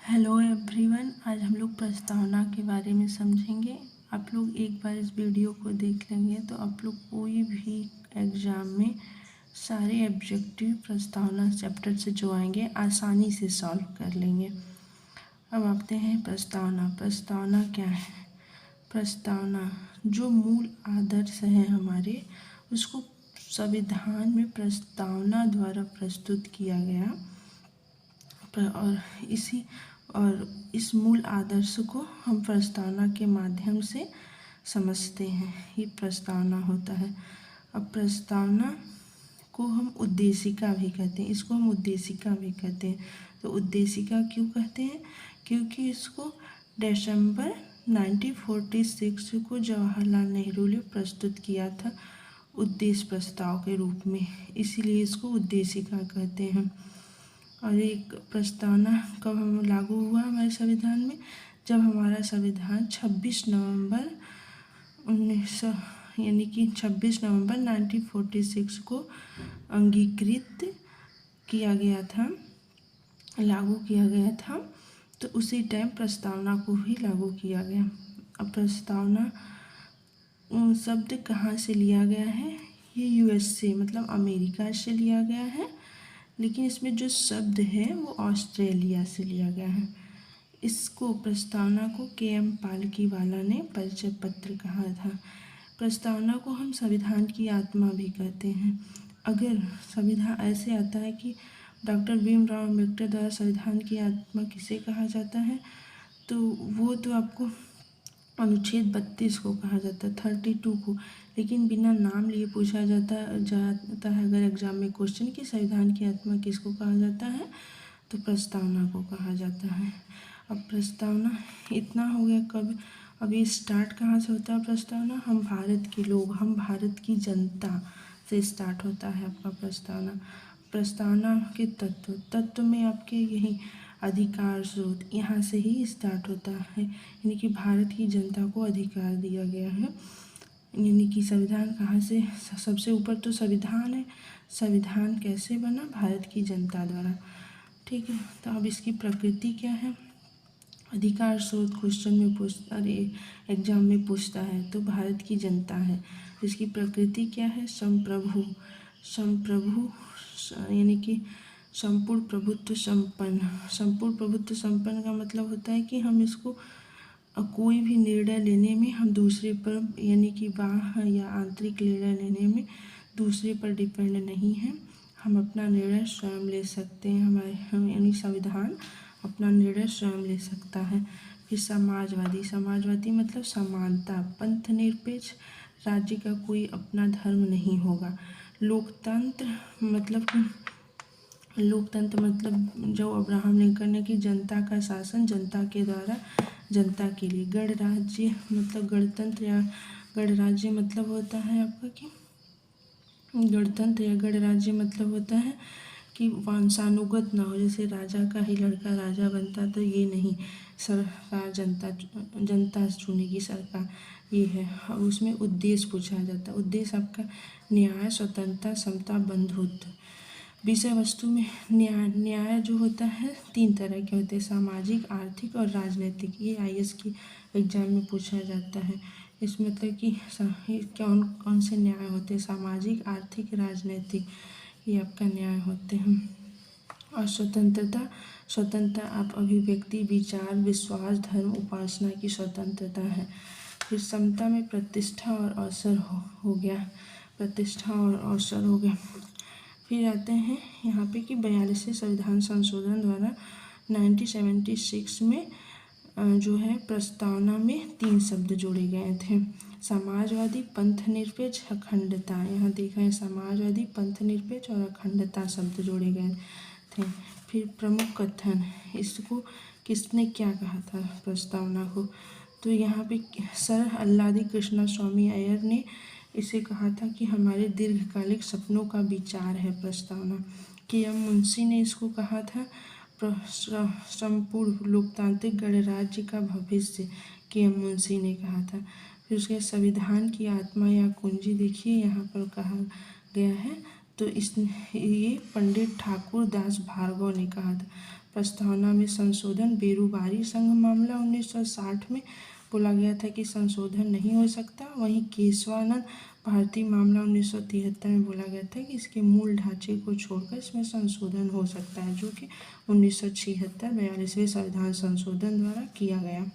Hello everyone, आज हम लोग प्रस्तावना के बारे में समझेंगे। आप लोग एक बार इस वीडियो को देख लेंगे तो आप लोग कोई भी एग्ज़ाम में सारे ऑब्जेक्टिव प्रस्तावना चैप्टर से जो आएंगे आसानी से सॉल्व कर लेंगे। अब आते हैं प्रस्तावना। प्रस्तावना क्या है? प्रस्तावना जो मूल आदर्श है हमारे, उसको संविधान में प्रस्तावना द्वारा प्रस्तुत किया गया और इस मूल आदर्श को हम प्रस्तावना के माध्यम से समझते हैं। ये प्रस्तावना होता है। अब प्रस्तावना को हम उद्देशिका भी कहते हैं, इसको हम उद्देशिका भी कहते हैं। तो उद्देशिका क्यों कहते हैं? क्योंकि इसको दिसंबर 1946 को जवाहरलाल नेहरू ने प्रस्तुत किया था उद्देश्य प्रस्ताव के रूप में, इसीलिए इसको उद्देशिका कहते हैं। और एक प्रस्तावना कब हम लागू हुआ हमारे संविधान में? जब हमारा संविधान 26 नवंबर 1946 को अंगीकृत किया गया था, लागू किया गया था। तो उसी टाइम प्रस्तावना को भी लागू किया गया। अब प्रस्तावना शब्द कहाँ से लिया गया है? ये यूएसए मतलब अमेरिका से लिया गया है, लेकिन इसमें जो शब्द है वो ऑस्ट्रेलिया से लिया गया है। इसको प्रस्तावना को के.एम. पालकीवाला ने परिचय पत्र कहा था। प्रस्तावना को हम संविधान की आत्मा भी कहते हैं। अगर संविधान ऐसे आता है कि डॉक्टर भीमराव अम्बेडकर द्वारा संविधान की आत्मा किसे कहा जाता है, तो वो तो आपको अनुच्छेद 32 को कहा जाता है, 32 को। लेकिन बिना नाम लिए पूछा जाता है अगर एग्जाम में क्वेश्चन कि संविधान की आत्मा किसको कहा जाता है, तो प्रस्तावना को कहा जाता है। अब प्रस्तावना इतना हो गया। कब अभी स्टार्ट कहाँ से होता है प्रस्तावना? हम भारत के लोग, हम भारत की जनता से स्टार्ट होता है आपका प्रस्तावना। प्रस्तावना के तत्व में आपके यही अधिकार स्रोत यहाँ से ही स्टार्ट होता है, यानी कि भारत की जनता को अधिकार दिया गया है। यानी कि संविधान कहाँ से? सबसे ऊपर तो संविधान है। संविधान कैसे बना? भारत की जनता द्वारा। ठीक है, तो अब इसकी प्रकृति क्या है? अधिकार स्रोत क्वेश्चन में एग्जाम में पूछता है तो भारत की जनता है। इसकी प्रकृति क्या है? संप्रभु यानी कि संपूर्ण प्रभुत्व संपन्न। संपूर्ण प्रभुत्व संपन्न का मतलब होता है कि हम इसको कोई भी निर्णय लेने में हम दूसरे पर, यानी कि बाह्य या आंतरिक निर्णय लेने में दूसरे पर डिपेंड नहीं है। हम अपना निर्णय स्वयं ले सकते हैं। यानी संविधान अपना निर्णय स्वयं ले सकता है। फिर समाजवादी मतलब समानता, पंथ निरपेक्ष, राज्य का कोई अपना धर्म नहीं होगा। लोकतंत्र मतलब जो अब्राहम लिंकन ने कि जनता का शासन जनता के द्वारा जनता के लिए। गणराज्य मतलब गणतंत्र या गणराज्य मतलब होता है आपका कि गणतंत्र या गणराज्य मतलब होता है कि वंशानुगत ना हो, जैसे राजा का ही लड़का राजा बनता, तो ये नहीं। सरकार जनता चुनेगी सरकार, ये है। और उसमें उद्देश्य पूछा जाता है। उद्देश्य आपका न्याय, स्वतंत्रता, समता, बंधुत्व। विषय वस्तु में न्याय जो होता है 3 तरह के होते हैं, सामाजिक, आर्थिक और राजनीतिक। ये आईएएस की एग्जाम में पूछा जाता है। इसमें मतलब कि कौन कौन से न्याय होते हैं? सामाजिक, आर्थिक, राजनीतिक, ये आपका न्याय होते हैं। और स्वतंत्रता आप अभिव्यक्ति, विचार, विश्वास, धर्म, उपासना की स्वतंत्रता है। फिर समता में प्रतिष्ठा और अवसर हो गया। फिर आते हैं यहाँ पे कि 42वें संविधान संशोधन द्वारा 1976 में जो है प्रस्तावना में 3 शब्द जोड़े गए थे, समाजवादी, पंथ निरपेक्ष, अखंडता। यहाँ देखा है समाजवादी, पंथ निरपेक्ष और अखंडता शब्द जोड़े गए थे। फिर प्रमुख कथन, इसको किसने क्या कहा था प्रस्तावना को? तो यहाँ पे सर अल्लादी कृष्णा स्वामी अय्यर ने इसे कहा था कि हमारे दीर्घकालिक सपनों का विचार है प्रस्तावना। के.एम. मुंशी ने इसको कहा था संपूर्ण लोकतांत्रिक गणराज्य का भविष्य, के.एम. मुंशी ने कहा था। फिर उसके संविधान की आत्मा या कुंजी देखिए यहाँ पर कहा गया है, तो ये पंडित ठाकुर दास भार्गव ने कहा था। प्रस्तावना में संशोधन। बेरुबारी संघ मामला 1960 में बोला गया था कि संशोधन नहीं हो सकता। वहीं केशवानंद भारती मामला 1973 में बोला गया था कि इसके मूल ढांचे को छोड़कर इसमें संशोधन हो सकता है, जो कि 1976 42वें संविधान संशोधन द्वारा किया गया।